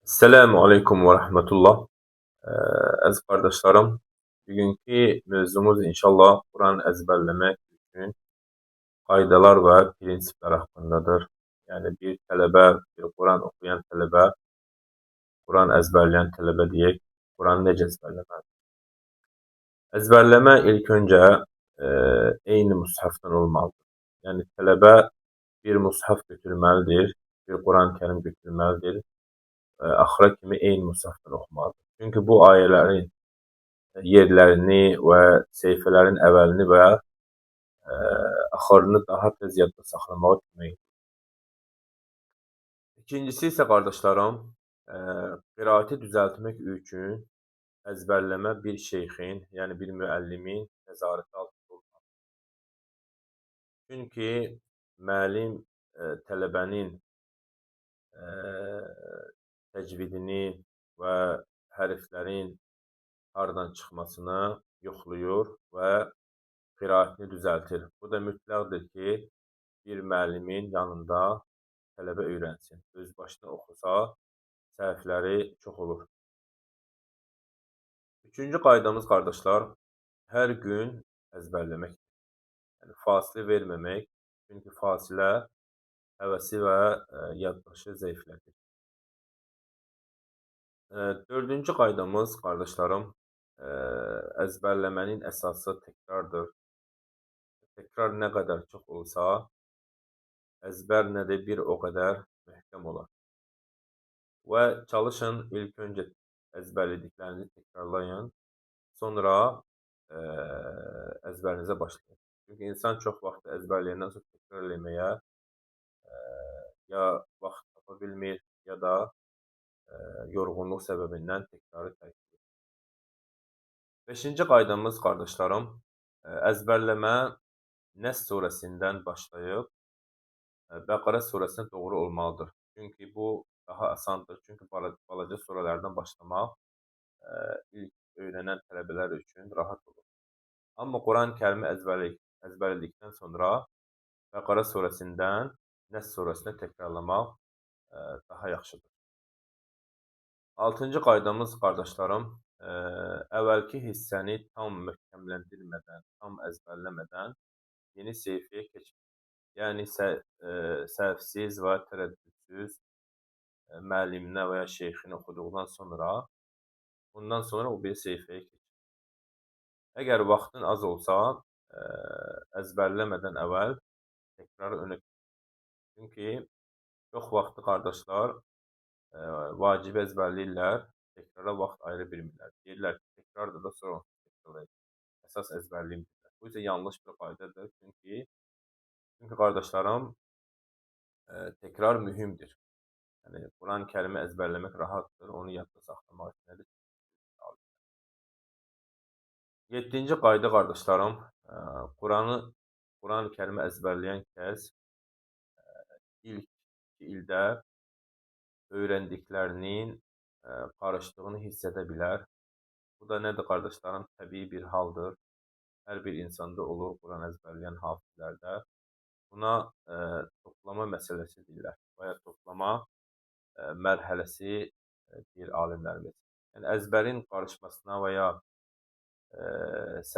Esselamu Aleyküm ve Rahmetullah. Əziz qardaşlarım, bugünkü mövzumuz inşallah Quran əzbərləmək üçün qaydalar və prinsiplər haqqındadır. Yəni bir tələbə, bir Quran oxuyan tələbə, Quran əzbərləyən tələbə deyək, Quranı necə əzbərləməlidir? Əzbərləmə ilk öncə eyni mushafdan olmalıdır. Yəni tələbə bir mushaf götürməlidir, bir Quran-Kərim götürməlidir, axıra kimi eyni mushafdan oxumalıdır. Çünki bu ayələrin yerlərini və səhifələrin əvvəlini və axırını daha tez yadda saxlamağa kömək edir. İkincisi isə qardaşlarım, qiraəti düzəltmək üçün əzbərləmə bir şeyxin, yəni bir müəllimin nəzarəti altında olmalıdır. Çünki müəllim tələbənin təcvidini və hərflərin hardan çıxmasını yoxlayır və qiraətini düzəltir. Bu da mütləqdir ki, bir müəllimin yanında tələbə öyrənsin. Öz başına oxusa, səhvləri çox olur. Üçüncü qaydamız qardaşlar, hər gün əzbərləməkdir. Yəni fasilə verməmək, çünki fasilə həvəsi və yaddaşı zəiflədir. Dördüncü qaydamız qardaşlarım, əzbərləmənin əsası təkrardır. Təkrar nə qədər çox olsa, əzbər nədir? Bir o qədər möhkəm olar. Və çalışın ilk öncə əzbərlədiklərinizi təkrarlayın, sonra əzbərinizə başlayın. Çünki insan çox vaxt əzbərləyəndən sonra təkrar eləməyə ya vaxt tapa bilmir, ya da yorğunluq səbəbindən təkrarı tərk edir. Beşinci qaydamız qardaşlarım, əzbərləmə Nəs surəsindən başlayıb Bəqərə surəsinə doğru olmalıdır. Çünki bu daha asandır. Çünki balaca surələrdən başlamaq ilk öyrənən tələbələr üçün rahat olur. Amma Quran-Kərimi əzbərlədikdən sonra Bəqərə surəsindən Nəs surəsinə təkrarlamaq daha yaxşıdır. Altıncı qaydamız qardaşlarım, əvvəlki hissəni tam möhkəmləndirmədən, tam əzbərləmədən yeni səhifəyə keçmək. Yəni səhvsiz və tərəddüdsüz müəlliminə və ya şeyxini oxuduqdan sonra, bundan sonra o bir səhifəyə keçir. Əgər vaxtın az olsa, əzbərləmədən əvvəl təkrarı önə keçir. Çünki çox vaxtı qardaşlar vacibi əzbərləyirlər, təkrara vaxt ayıra bilmirlər. Deyirlər ki, təkrardır da sonra təkrarlayır. Əsas əzbərliyim deyirlər. Bu isə yanlış bir qaydadır. Çünki qardaşlarım, təkrar mühümdür. Yəni Quran-Kərimi əzbərləmək rahatdır, onu yadda saxlamaq nədir? Yeddinci qayda qardaşlarım, Quran-Kərimi əzbərləyən kəs ilk 2 ildə öyrəndiklərinin qarışdığını hiss edə bilər. Bu da nədir qardaşlarım? Təbii bir haldır. Hər bir insanda olur Quran əzbərləyən hafizlərdə. Buna toplama məsələsi deyirlər və ya toplama mərhələsi deyir alimlərimiz. Yəni əzbərin qarışmasına və ya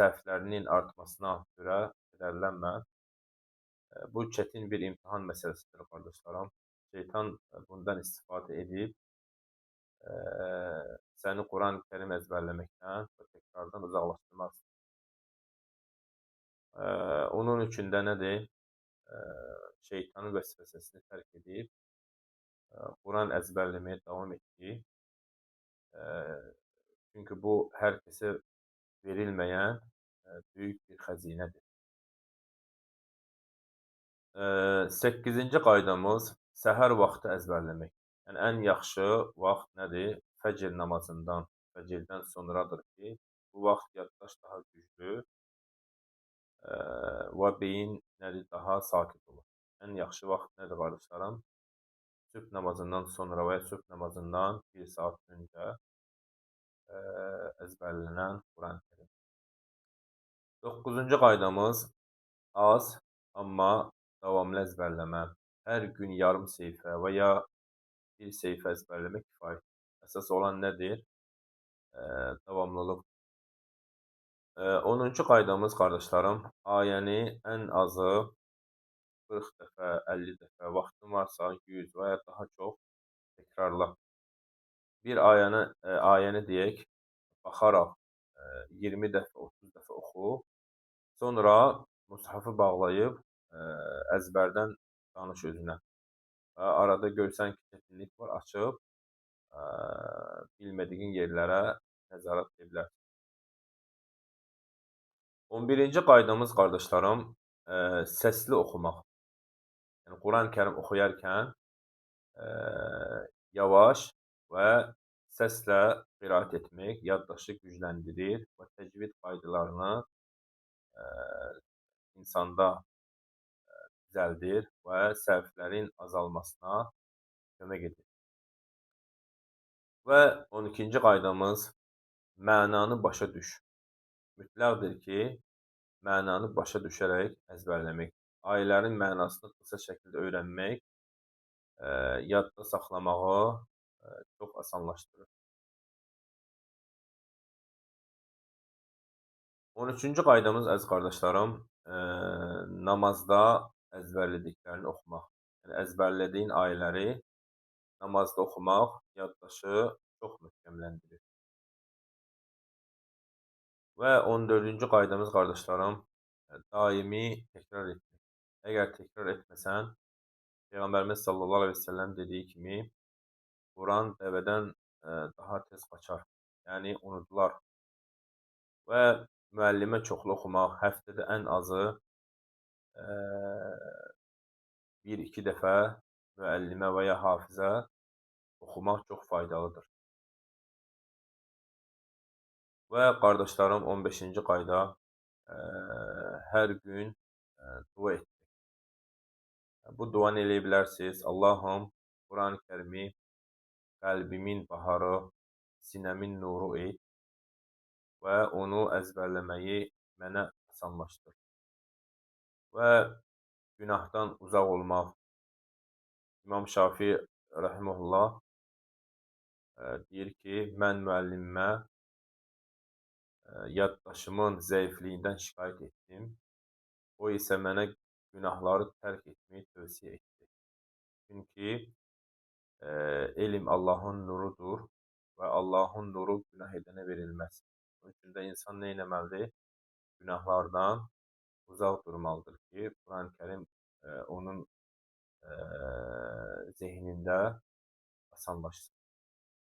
səhvlərinin artmasına görə kədərlənmə. Bu çətin bir imtahan məsələsidir qardaşlarım. Şeytan bundan istifadə edib səni Quran-Kərim əzbərləməkdən və təkrardan uzaqlaşdırmaz. Onun üçün də nədir? Şeytanın vəsvəsəsini tərk edib Quran əzbərləməyə davam etdi. Çünki bu hər kəsə verilməyən böyük bir xəzinədir. 8-ci qaydamız səhər vaxtı əzbərləmək. Yəni ən yaxşı vaxt nədir? Fəcr namazından, fəcrdən sonradır ki, bu vaxt yaddaş daha güclü və beyin nədir? Daha sakit olur. Ən yaxşı vaxt nədir qardaşlarım? Sübh namazından sonra və ya sübh namazından 1 saat öncə əzbərlənən Quran-Kərim. 9-cu qaydamız az, amma davamlı əzbərləmə. Hər gün yarım səhifə və ya bir səhifə əzbərləmək kifayətdir. Əsas olan nədir? Davamlılıq. 10-cu qaydamız qardaşlarım, ayəni ən azı 40 dəfə, 50 dəfə, vaxtın varsa 100 və ya daha çox təkrarla. Bir ayəni deyək, baxaraq 20 dəfə, 30 dəfə oxu. Sonra mushafı bağlayıb əzbərdən danış özünə. Və arada görsən ki, çətinlik var, açıb bilmədiyin yerlərə nəzarət edə bilərsən. 11-ci qaydamız qardaşlarım, səsli oxumaq. Yəni Quran-Kərim oxuyarkən yavaş və səslə qiraət etmək yaddaşı gücləndirir və təcvid qaydalarını insanda düzəldir və səhvlərin azalmasına kömək edir. Və 12-ci qaydamız, mənanı başa düş. Mütləqdir ki, mənanı başa düşərək əzbərləmək. Ayələrin mənasını qısa şəkildə öyrənmək yadda saxlamağı çox asanlaşdırır. 13-cü qaydamız əziz qardaşlarım, namazda əzbərlədiklərini oxumaq. Yəni əzbərlədiyin ayələri namazda oxumaq yaddaşı çox möhkəmləndirir. Və 14-cü qaydamız qardaşlarım, daimi təkrar etmək. Əgər təkrar etməsən, Peyğəmbərimiz sallallahu əleyhi və səlləm dediyi kimi, Quran dəvədən daha tez qaçar. Yəni unudular. Və müəllimə çoxlu oxumaq, həftədə ən azı 1-2 dəfə müəllimə və ya hafizə oxumaq çox faydalıdır. Və qardaşlarım, 15-ci qayda, hər gün dua etmək. Bu duanı eləyə bilərsiniz. Allahım, Quran-Kərimi qəlbimin baharı, sinəmin nuru et və onu əzbərləməyi mənə asanlaşdır. Və günahdan uzaq olmaq. İmam Şafi rəhiməhullah deyir ki, mən müəllimimə yaddaşımın zəifliyindən şikayət etdim. O isə mənə günahları tərk etməyi tövsiyə etdi. Çünki elm Allahın nurudur və Allahın nuru günah edənə verilməz. Onun üçün də insan nə etməlidir? Günahlardan uzaq durmalıdır ki, Quran-Kərim onun zehnində asanlaşsın.